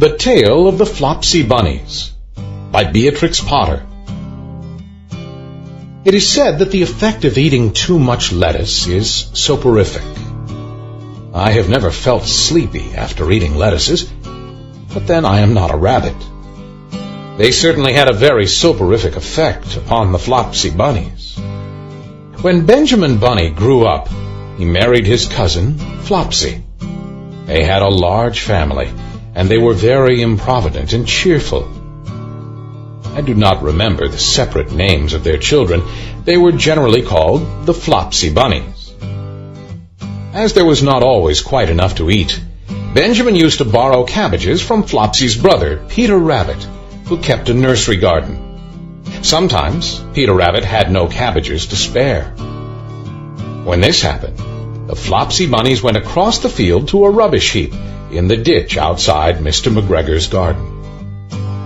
The Tale of the Flopsy Bunnies by Beatrix Potter. It is said that the effect of eating too much lettuce is soporific. I have never felt sleepy after eating lettuces, but then I am not a rabbit. They certainly had a very soporific effect upon the Flopsy Bunnies. When Benjamin Bunny grew up, he married his cousin, Flopsy. They had a large family, and they were very improvident and cheerful. I do not remember the separate names of their children. They were generally called the Flopsy Bunnies. As there was not always quite enough to eat, Benjamin used to borrow cabbages from Flopsy's brother, Peter Rabbit, who kept a nursery garden. Sometimes Peter Rabbit had no cabbages to spare. When this happened, the Flopsy Bunnies went across the field to a rubbish heap in the ditch outside Mr. McGregor's garden.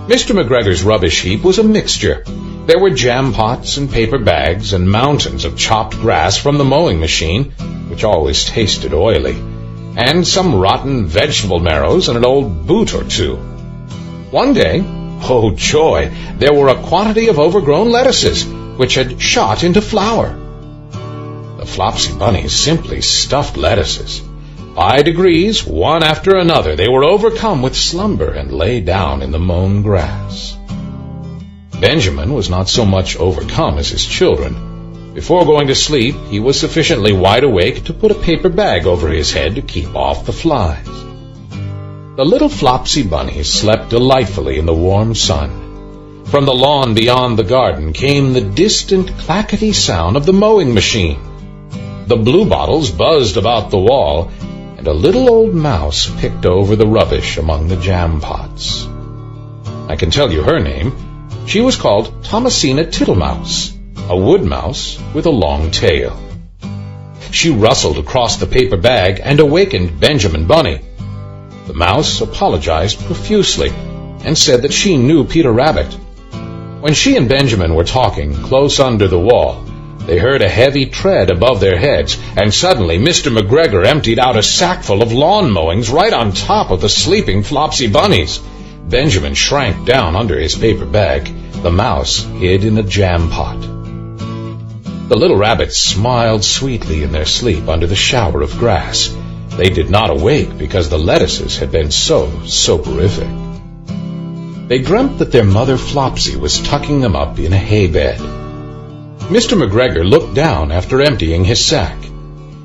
Mr. McGregor's rubbish heap was a mixture. There were jam pots and paper bags and mountains of chopped grass from the mowing machine, which always tasted oily, and some rotten vegetable marrows and an old boot or two. One day, oh joy, there were a quantity of overgrown lettuces, which had shot into flower. The Flopsy Bunnies simply stuffed lettuces. By degrees, one after another, they were overcome with slumber and lay down in the mown grass. Benjamin was not so much overcome as his children. Before going to sleep, he was sufficiently wide awake to put a paper bag over his head to keep off the flies. The little Flopsy Bunnies slept delightfully in the warm sun. From the lawn beyond the garden came the distant clackety sound of the mowing machine. The bluebottles buzzed about the wall, and a little old mouse picked over the rubbish among the jam pots. I can tell you her name. She was called Thomasina Tittlemouse, a wood mouse with a long tail. She rustled across the paper bag and awakened Benjamin Bunny. The mouse apologized profusely and said that she knew Peter Rabbit. When she and Benjamin were talking close under the wall, they heard a heavy tread above their heads, and suddenly Mr. McGregor emptied out a sackful of lawn mowings right on top of the sleeping Flopsy Bunnies. Benjamin shrank down under his paper bag. The mouse hid in a jam pot. The little rabbits smiled sweetly in their sleep under the shower of grass. They did not awake because the lettuces had been so soporific. They dreamt that their mother Flopsy was tucking them up in a hay bed. Mr. McGregor looked down after emptying his sack.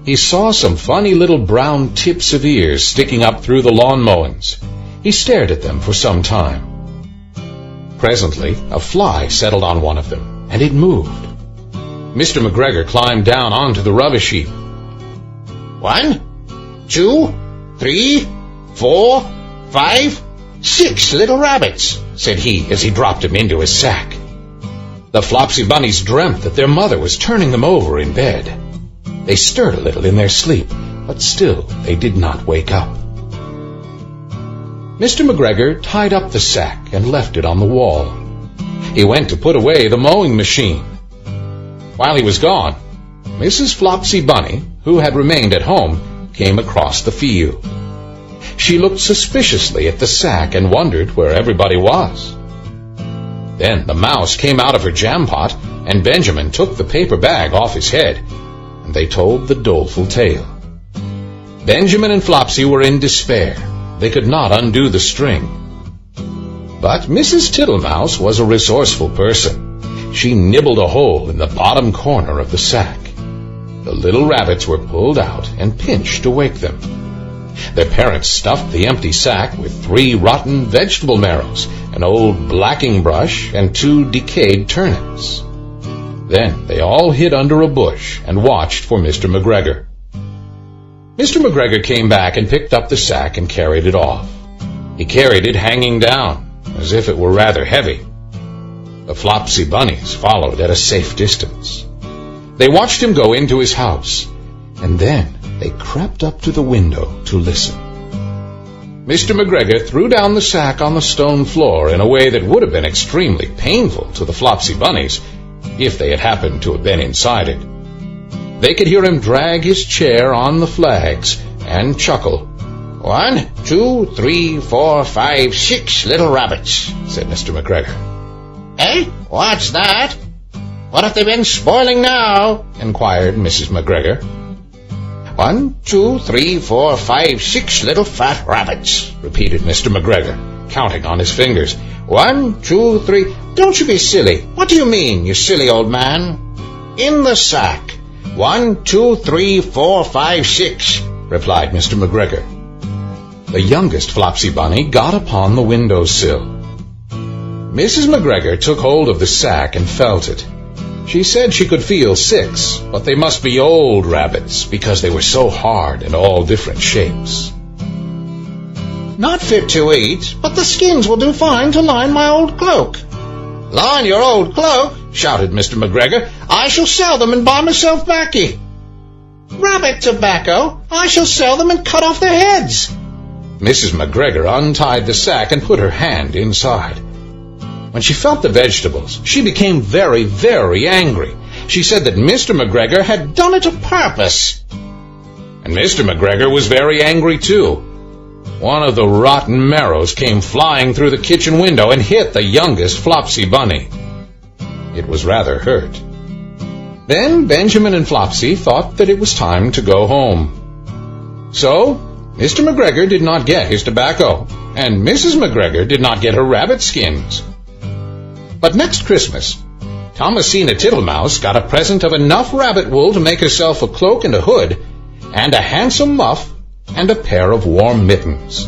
He saw some funny little brown tips of ears sticking up through the lawn mowings. He stared at them for some time. Presently, a fly settled on one of them, and it moved. Mr. McGregor climbed down onto the rubbish heap. 1, 2, 3, 4, 5, 6 little rabbits, said he as he dropped them into his sack. The Flopsy Bunnies dreamt that their mother was turning them over in bed. They stirred a little in their sleep, but still they did not wake up. Mr. McGregor tied up the sack and left it on the wall. He went to put away the mowing machine. While he was gone, Mrs. Flopsy Bunny, who had remained at home, came across the field. She looked suspiciously at the sack and wondered where everybody was. Then the mouse came out of her jam pot, and Benjamin took the paper bag off his head, and they told the doleful tale. Benjamin and Flopsy were in despair. They could not undo the string. But Mrs. Tittlemouse was a resourceful person. She nibbled a hole in the bottom corner of the sack. The little rabbits were pulled out and pinched to wake them. Their parents stuffed the empty sack with 3 rotten vegetable marrows, an old blacking brush, and 2 decayed turnips. Then they all hid under a bush and watched for Mr. McGregor. Mr. McGregor came back and picked up the sack and carried it off. He carried it hanging down, as if it were rather heavy. The Flopsy Bunnies followed at a safe distance. They watched him go into his house, and then they crept up to the window to listen. Mr. McGregor threw down the sack on the stone floor in a way that would have been extremely painful to the Flopsy Bunnies if they had happened to have been inside it. They could hear him drag his chair on the flags and chuckle. 1, 2, 3, 4, 5, 6 little rabbits, said Mr. McGregor. Eh? What's that? What have they been spoiling now? Inquired Mrs. McGregor. 1, 2, 3, 4, 5, 6 little fat rabbits, repeated Mr. McGregor, counting on his fingers. 1, 2, 3... Don't you be silly. What do you mean, you silly old man? In the sack. 1, 2, 3, 4, 5, 6, replied Mr. McGregor. The youngest Flopsy Bunny got upon the window-sill. Mrs. McGregor took hold of the sack and felt it. She said she could feel 6, but they must be old rabbits because they were so hard and all different shapes. Not fit to eat, but the skins will do fine to line my old cloak. Line your old cloak, shouted Mr. McGregor. I shall sell them and buy myself baccy. Rabbit tobacco, I shall sell them and cut off their heads. Mrs. McGregor untied the sack and put her hand inside. When she felt the vegetables, she became very, very angry. She said that Mr. McGregor had done it on purpose. And Mr. McGregor was very angry too. One of the rotten marrows came flying through the kitchen window and hit the youngest Flopsy Bunny. It was rather hurt. Then Benjamin and Flopsy thought that it was time to go home. So Mr. McGregor did not get his tobacco, and Mrs. McGregor did not get her rabbit skins. But next Christmas, Thomasina Tittlemouse got a present of enough rabbit wool to make herself a cloak and a hood, and a handsome muff, and a pair of warm mittens.